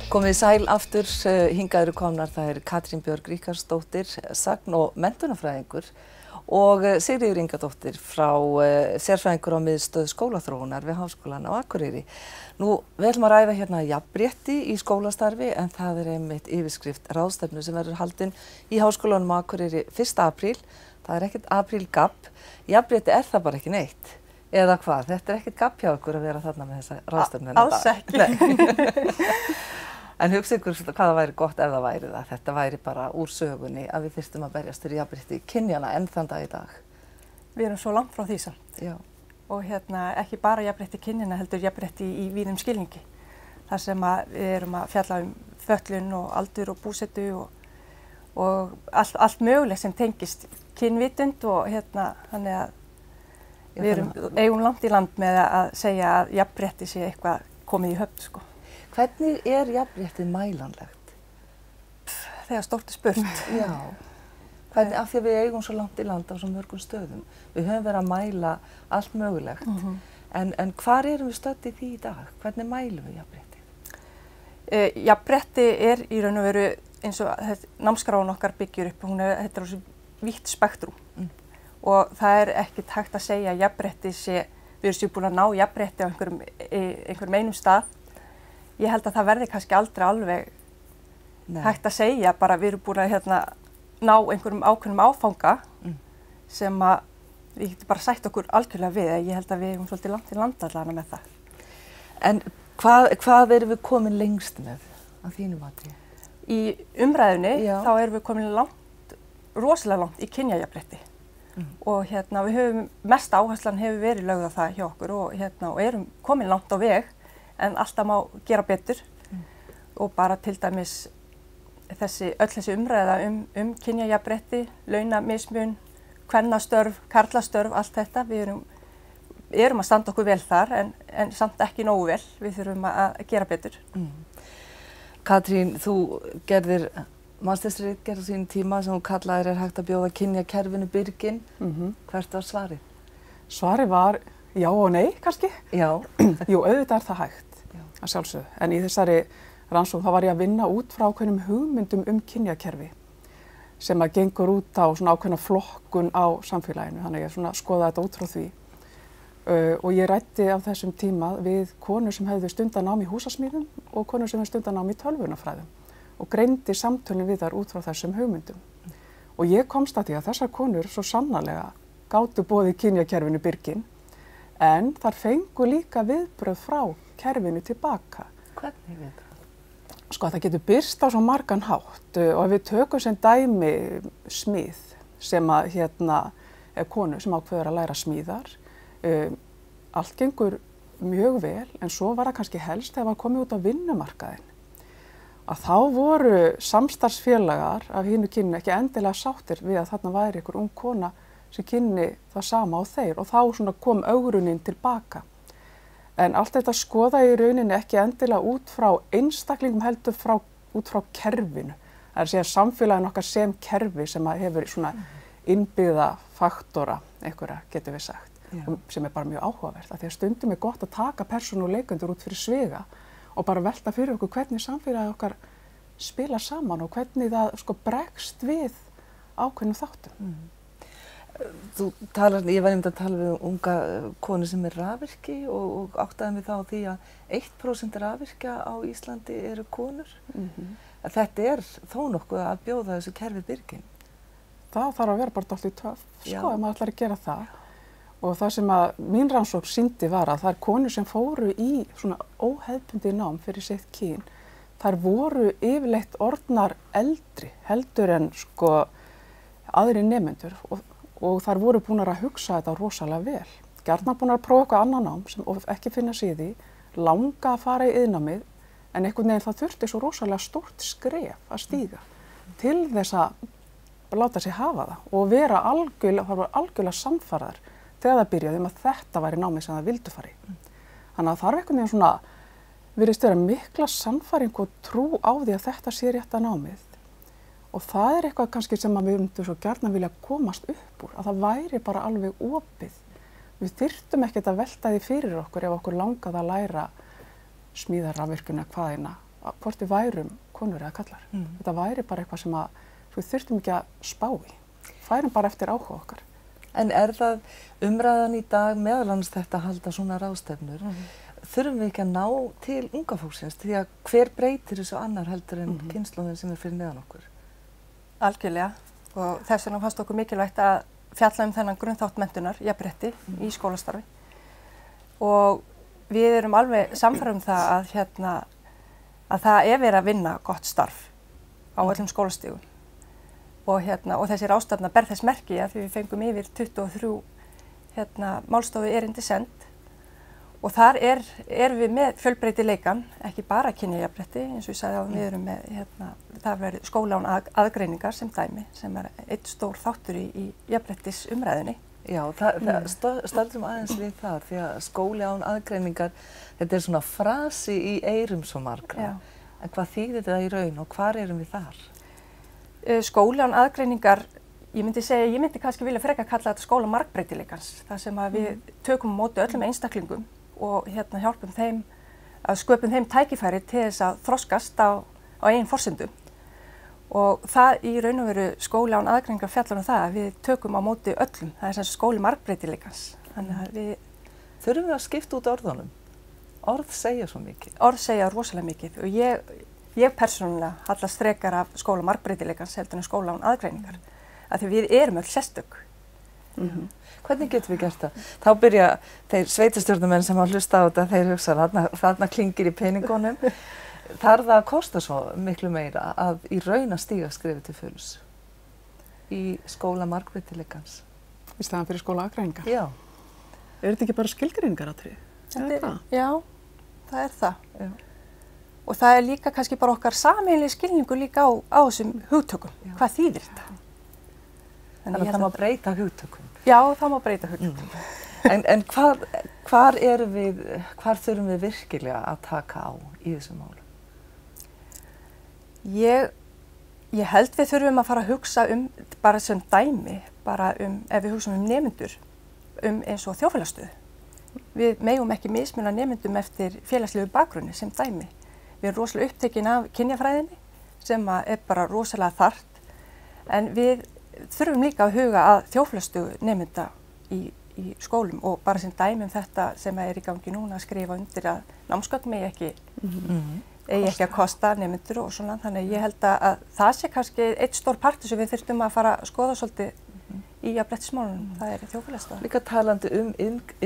Komið sæl aftur, hingað eru komnar, það er Katrín Björg Ríkharðsdóttir, sagn- og menntunarfræðingur og Sigríður Ingadóttir frá sérfræðingur á miðstöð skólaþróunar við Háskólann á Akureyri. Nú, við ætlum að ræða hérna jafnrétti í skólastarfi en það er einmitt yfirskrift ráðstefnu sem verður haldin í Háskólanum á Akureyri 1. apríl. Það er ekkert aprílgabb, jafnrétti er það bara ekki neitt. Eða hvað? Þetta er ekkert gabb hjá ykkur að vera þarna með þessa ráðstefnu. Alls ekki. En hugsa ykkur hvað það væri gott ef það væri það. Þetta væri bara úr sögunni að við þyrstum að berjast fyrir jafnrétti kynjanna enn þann dag í dag. Við erum svo langt frá því samt. Já. Og ekki bara jafnrétti kynjanna heldur jafnrétti í víðum skilningi. Þar sem við erum að fjalla fötlun og aldur og búsetu og allt mögulegt sem tengist kynvitund og þannig að við eigum langt í land með að segja að jafnrétti sé eitthvað komið í höfn, sko. Hvernig er jafnréttið mælanlegt? Þegar stórt er spurt. Já. Hvernig, af því að við eigum svo langt í land á svo mörgum stöðum. Við höfum verið að mæla allt mögulegt. En hvar erum við stödd í því í dag? Hvernig mælum við jafnrétti? Jafnrétti er í raun og veru eins og námskráin okkar byggjur upp. Þetta er svo vítt spektrum. Og það er ekkert hægt að segja að jafnrétti við erum búin að ná jafnrétti á einhverjum einum stað. Ég held að það verði kannski aldrei alveg hægt að segja, bara við erum búin að ná einhverjum ákveðnum áfanga sem að við getum bara sætt okkur algjörlega við. Ég held að við erum svolítið langt í land allavega með það. En hvað erum við komin lengst með að þínu mati? Í umræðunni þá erum við komin rosalega langt í kynjajafnrétti. Og við höfum, mest áherslan hefur verið lögð á það hjá okkur og erum komin langt á veg. En alltaf má gera betur og bara til dæmis öll þessi umræða kynjajafnrétti, launamismun, kvennastörf, karlastörf, allt þetta. Við erum að standa okkur vel þar en samt ekki nógu vel. Við þurfum að gera betur. Katrín, þú gerðir mastersritgerð á sínum tíma sem þú kallaðir er hægt að bjóða kynjakerfinu byrginn. Hvert var svarið? Svarið var já og nei, kannski. Já. Jú, auðvitað er það hægt. Að sjálfsögðu. En í þessari rannsókn þá var ég að vinna út frá ákveðnum hugmyndum kynjakerfi sem að gengur út á svona ákveðna flokkun á samfélaginu. Þannig að ég svona skoða þetta út frá því. Og ég ræddi á þessum tíma við konur sem hefðu stundanám í húsasmíðum og konur sem hefðu stundanám í tölvunarfræðum og greindi samtölin við þar út frá þessum hugmyndum. Og ég komst að því að þessar konur svo sannarlega gátu boðið kynjakerfinu byrginn en þar fengu líka viðbrögð frá kerfinu tilbaka. Hvernig viðbrögð? Sko, það getur birst á svo margan hátt og ef við tökum sem dæmi smíð sem að er konu sem ákveður að læra smíðar, allt gengur mjög vel en svo var það kannski helst þegar var komið út á vinnumarkaðinn. Að þá voru samstarfsfélagar af hinu kyninu ekki endilega sáttir við að þarna væri einhver ung kona sem kynni það sama á þeir og þá svona kom ögrunin tilbaka. En allt þetta skoða í rauninni ekki endilega út frá einstaklingum heldur út frá kerfinu. Það er að segja samfélaginu okkar sem kerfi sem hefur svona innbyggða faktora, einhverja getur við sagt, sem er bara mjög áhugavert. Því að stundum er gott að taka persónu og leikendur út fyrir sviga og bara velta fyrir okkur hvernig samfélagið okkar spila saman og hvernig það bregst við ákveðnum þáttum. Ég var einmitt að tala við unga konu sem er rafvirki og áttaði mig þá á því að 1% rafvirkja á Íslandi eru konur. Þetta er þó nokkuð að bjóða þessu kerfi byrginn. Það þarf að vera bara dálítið töff, ef maður ætlar að gera það. Og það sem að mín rannsókn sýndi var að það er konur sem fóru í svona óhefðbundið nám fyrir sitt kyn. Þær voru yfirleitt orðnar eldri, heldur en aðrir nemendur og þær voru búnar að hugsa þetta rosalega vel. Gjarnan búnar að prófa eitthvað annað nám sem ekki finna sig í því, langa að fara í iðnnámið en einhvern veginn það þurfti svo rosalega stórt skref að stíga til þess að láta sig hafa það og vera algjörlega sannfærðar þegar það byrjaði að þetta væri námið sem það vildu fara í. Þannig að það er einhvern veginn svona, virðist vera mikla sannfæring og trú á því að þetta sé rétta námið. Og það er eitthvað kannski sem við myndum svo gjarnan vilja komast upp úr, að það væri bara alveg opið. Við þyrftum ekkert að velta því fyrir okkur ef okkur langaði að læra smíðarrafvirkjun eða hvaðina hvort við værum konur eða kallar. Þetta væri bara eitthvað sem að við þurftum ekki að spá í. Færum bara eftir áhuga okkar. En það umræðan í dag meðal annars þetta að halda svona ráðstefnur? Þurfum við ekki að ná til unga fólksins því að hver breytir þessu annar heldur en kynslóðin sem fyrir neðan okkur? Algjörlega, og þess vegna fannst okkur mikilvægt að fjalla þennan grunnþátt menntunar, jafnrétti, í skólastarfi. Og við erum alveg samfærum það að það verið að vinna gott starf á öllum skólastigum. Og þessi ráðstefna ber þess merki að því við fengum yfir 23 málstofu erindi send og þar erum við með fjölbreytileikan, ekki bara kynjajafnrétti, eins og ég sagði að við erum með, það verður skóla án aðgreiningar sem dæmi, sem einn stór þáttur í jafnréttisumræðunni. Já, stöldum aðeins við það, því að skóli án aðgreiningar, þetta svona frasi í eyrum svo margra. En hvað þýðir þetta í raun og hvar erum við þar? Skóli án aðgreiningar, ég myndi kannski vilja frekar kalla þetta skóla margbreytileikans, þar sem að við tökum á móti öllum einstaklingum og hjálpum þeim, að sköpum þeim tækifæri til þess að þroskast á eigin forsendum. Og það í raun og veru skóli án aðgreiningar fjallar það að við tökum á móti öllum, það sem skóli margbreytileikans. Þannig að við þurfum við að skipta út orðunum? Orð segja svo mikið? Orð segja rosalega mikið og ég persónulega hallast frekar af skóla margbreytileikans heldur en skóla án aðgreiningar. Af því við erum öll sérstök. Hvernig getum við gert það? Þá byrja þeir sveitarstjórnarmenn sem að hlusta á þetta, þeir hugsa þarna klingir í peningunum. Þarf það að kosta svo miklu meira að í raun að stíga skrefið til fulls í skóla margbreytileikans? Í staðan fyrir skóla aðgreiningar? Já. Þetta ekki bara skilgreiningaratriði? Já, það það. Já. Og það líka kannski bara okkar sameiginlegi skilningur líka á þessum hugtökum. Já. Hvað þýðir þetta? Þannig að það má breyta hugtökum. Já, það má breyta hugtökum. En hvar þurfum við virkilega að taka á í þessum málum? Ég held við þurfum að fara að hugsa bara sem dæmi, ef við hugsaum nemendur, eins og þjóðfélagsstöðu. Við megum ekki mismuna nemendum eftir félagslegu bakgrunni sem dæmi. Við erum rosalega upptekin af kynjafræðinni sem bara rosalega þarft, en við þurfum líka að huga að þjóðfélagsstöðu nemenda í skólum og bara sem dæmi þetta sem í gangi núna að skrifa undir að námsgögn eigi ekki að kosta nemendur og svona, þannig ég held að það sé kannski eitt stór partur sem við þurfum að fara að skoða svolítið í jafnréttismálunum, það þjóðfélagsstaða. Líka talandi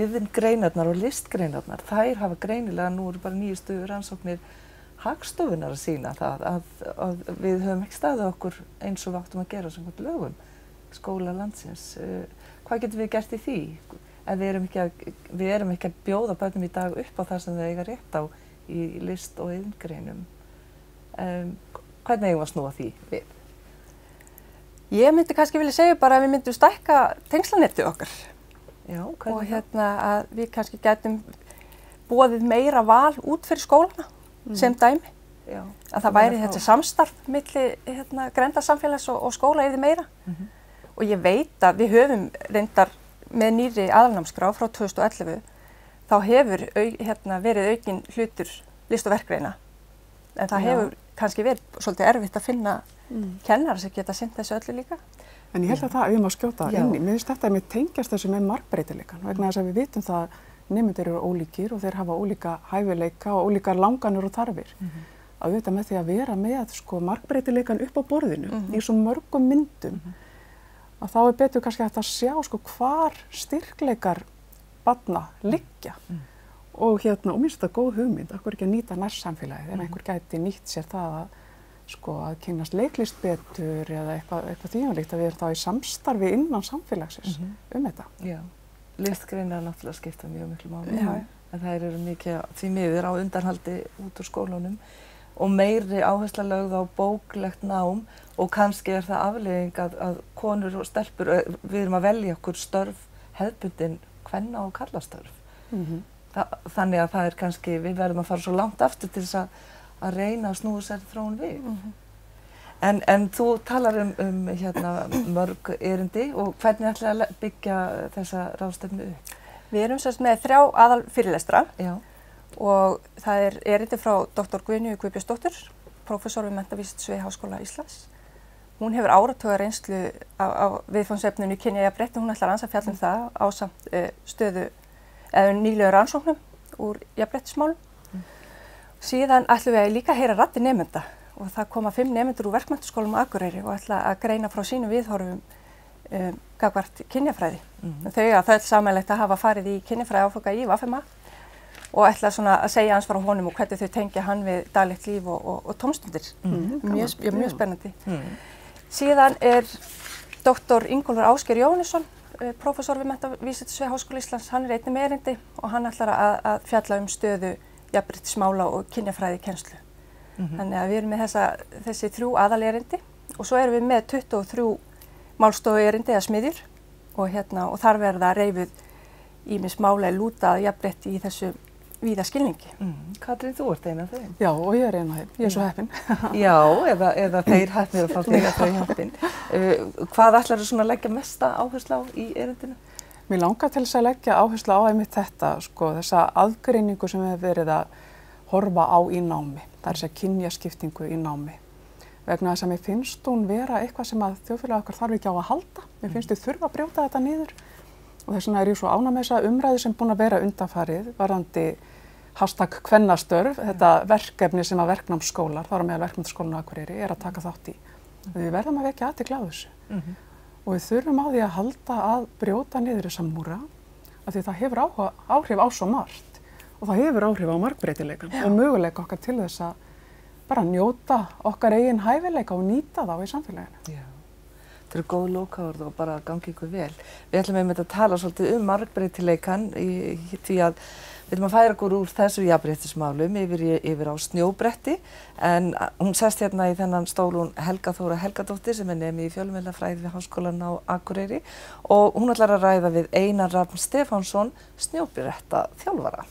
iðngreinarnar og listgreinarnar, þær hafa greinilega, nú eru bara nýjustu rannsóknir Hagstofunnar að sýna það að við höfum ekki staðið okkur eins og við áttum að gera samkvæmt lögum skóla landsins. Hvað getum við gert í því? Ef við erum ekki að bjóða börnum í dag upp á það sem þau eiga rétt á í list og iðngreinum. Hvernig eigum við að snúa því við? Ég myndi kannski vilja segja bara að við myndum stækka tengslanettið okkar. Já, og að við kannski gætum boðið meira val út fyrir skólana sem dæmi. Já, að það væri þetta samstarf milli grenndarsamfélags og skóla yrði meira. Og ég veit að við höfum reyndar með nýrri aðalnámskrá frá 2011 þá hefur verið aukinn hlutur list- og verkgreina. En það hefur kannski verið svolítið erfitt að finna kennara sem geta sinnt þessu öllu líka. En ég held að ef ég má skjóta inn í, mér finnst þetta að mér tengjast þessu með margbreytileikan vegna þess að við vitum það að nemendur eru ólíkir og þeir hafa ólíka hæfileika og ólíkar langanir og þarfir. Að auðvitað með því að vera með margbreytileikan upp á borðinu í svo mörgum myndum að þá betur kannski hægt að sjá hvar styrkleikar barna liggja. Og mér finnst þetta góð hugmynd, akkur ekki að nýta nærsamfélagið ef einhver gæti nýtt sér það að kynnast leiklist betur eða eitthvað þýðanlíkt að við erum þá í samstarfi innan samfélagsins þetta. Já, listgreinar náttúrulega skipta mjög miklu máli. En þær eru mikið því miður á undanhaldi út úr skólunum og meiri áhersla lögð á bóklegt nám og kannski það afleiðing að konur og stelpur, við erum að velja okkur störf hefðbundin kvenna og karlastörf. Þannig að það kannski, við verðum að fara svo langt aftur til þess að reyna að snúa sér þróun við. En þú talar mörg erindi og hvernig ætlaði að byggja þessa ráðstefnu upp? Við erum með 3 aðalfyrirlestra og það er erindi frá Dr. Guðnýju Guðbjörnsdóttur, prófessor við Menntavísindasvið Háskóla Íslands. Hún hefur áratuga reynslu á viðfangsefninu kynjajafnrétti, hún ætlar aðeins að fjalla það ásamt stöðu eða nýlegum rannsóknum úr jafnréttismálum. Síðan ætlum við líka að heyra raddir nemenda og það koma 5 nemendur úr Verkmenntaskólanum á Akureyri og ætla að greina frá sínum viðhorfum gagnvart kynjafræði. Þau eiga það sameiginlegt að hafa farið í kynjafræði áfanga í VFMA og ætla svona að segja hans frá honum og hvernig þau tengja hann við daglegt líf og tómstundir. Mjög spennandi. Síðan er Dr. Ingólfur Ásgeir Jóhannesson, prófessor við Menntavísindasvið Háskóla Íslands, hann er einnig með erindi og hann ætlar að fjalla stöðu jafnréttismála og kynjafræði kennslu. Þannig að við erum með þessi 3 aðalerindi og svo erum við með 23 málstofu erindi eða smiðjur og þar verða reifuð ýmis mála lúta að jafnrétti í þessu víða skilningi. Katrín, þú ert eina af þeim. Já, og ég er eina af þeim. Ég er svo heppin. Já, eða þeir heppnir að fá þig að þau heppin. Hvað ætlarðu svona að leggja mesta áherslu á í erindinu? Mér langar til þess að leggja áherslu á einmitt þetta, sko, þessa aðgreiningu sem við hefur verið að horfa á í námi. Það er þessa kynjaskiptingu í námi. Vegna þess að mér finnst hún vera eitthvað sem að þjóðfélag okkar þarf ekki á að halda. Mér finnst þau þurfa að brjóta þetta niður. Og þess vegna er ég svo ánægð með þessa umræðu sem búin að vera undanfarið varðandi #kvennastörf, þetta verkefni sem að verknámsskólar, þar á meðal Verkmenntaskólanum á Akureyri, er að taka þátt í. Við verðum að vekja athygli á þessu. Og við þurfum á því að halda að brjóta niður þessa múra, af því það hefur áhrif á svo margt. Og það hefur áhrif á margbreytileikann og möguleika okkar til þess að bara njóta okkar eigin hæfileika og nýta þá í samfélaginu. Já. Þetta eru góð lokaorð og bara gangi ykkur vel. Við ætlum einmitt að tala svolítið margbreytileikann því að við ætlum að færa okkur úr þessu jafnréttismálum yfir á snjóbretti en hún sest hérna í þennan stól hún Helga Þóra Helgadóttir sem er nemi í fjölmiðlafræði við Háskólann á Akureyri og hún ætlar að ræða við Einar Rafn Stefánsson snjóbretta þjálfara.